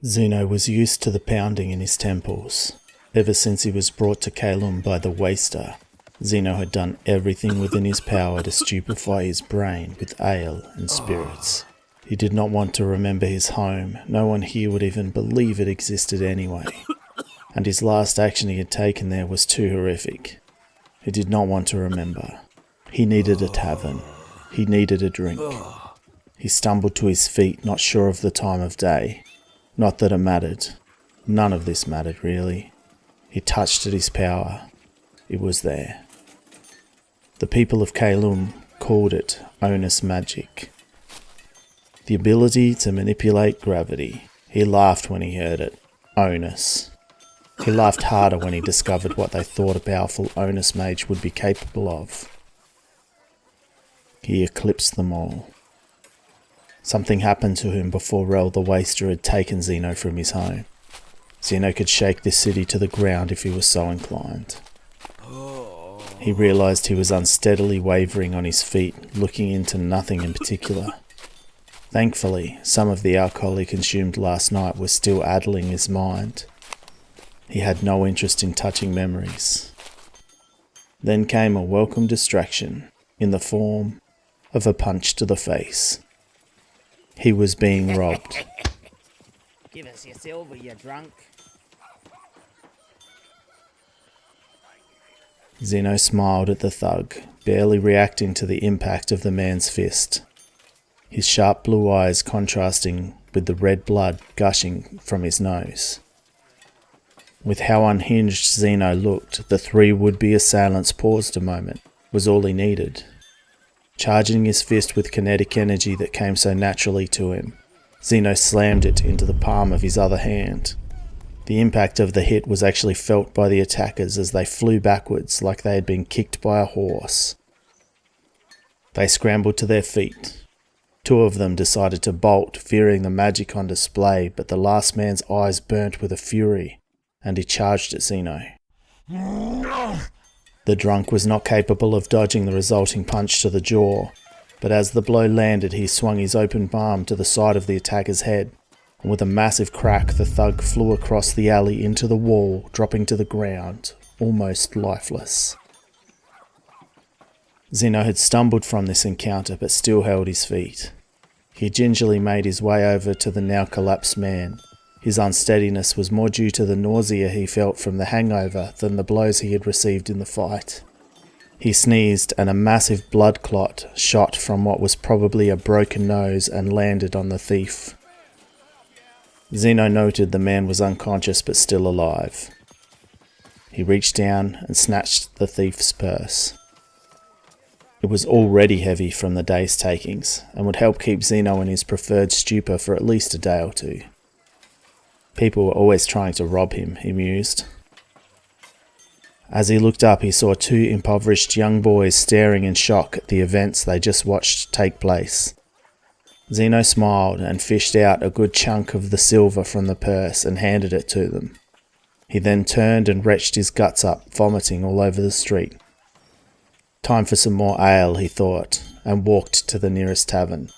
Xeno was used to the pounding in his temples. Ever since he was brought to Caelum by the Waster, Xeno had done everything within his power to stupefy his brain with ale and spirits. He did not want to remember his home. No one here would even believe it existed anyway. And his last action he had taken there was too horrific. He did not want to remember. He needed a tavern. He needed a drink. He stumbled to his feet, not sure of the time of day. Not that it mattered. None of this mattered, really. He touched at his power. It was there. The people of Caelum called it onus magic. The ability to manipulate gravity. He laughed when he heard it. Onus. He laughed harder when he discovered what they thought a powerful onus mage would be capable of. He eclipsed them all. Something happened to him before Rel the Waster had taken Xeno from his home. Xeno could shake this city to the ground if he was so inclined. He realised he was unsteadily wavering on his feet, looking into nothing in particular. Thankfully, some of the alcohol he consumed last night was still addling his mind. He had no interest in touching memories. Then came a welcome distraction, in the form of a punch to the face. He was being robbed. Give us your silver, you drunk. Xeno smiled at the thug, barely reacting to the impact of the man's fist. His sharp blue eyes contrasting with the red blood gushing from his nose. With how unhinged Xeno looked, the three would-be assailants paused a moment, was all he needed. Charging his fist with kinetic energy that came so naturally to him, Xeno slammed it into the palm of his other hand. The impact of the hit was actually felt by the attackers as they flew backwards like they had been kicked by a horse. They scrambled to their feet. Two of them decided to bolt, fearing the magic on display, but the last man's eyes burnt with a fury, and he charged at Xeno. The drunk was not capable of dodging the resulting punch to the jaw, but as the blow landed he swung his open palm to the side of the attacker's head, and with a massive crack the thug flew across the alley into the wall, dropping to the ground, almost lifeless. Xeno had stumbled from this encounter but still held his feet. He gingerly made his way over to the now collapsed man. His unsteadiness was more due to the nausea he felt from the hangover than the blows he had received in the fight. He sneezed and a massive blood clot shot from what was probably a broken nose and landed on the thief. Xeno noted the man was unconscious but still alive. He reached down and snatched the thief's purse. It was already heavy from the day's takings and would help keep Xeno in his preferred stupor for at least a day or two. People were always trying to rob him, he mused. As he looked up, he saw two impoverished young boys staring in shock at the events they just watched take place. Xeno smiled and fished out a good chunk of the silver from the purse and handed it to them. He then turned and retched his guts up, vomiting all over the street. Time for some more ale, he thought, and walked to the nearest tavern.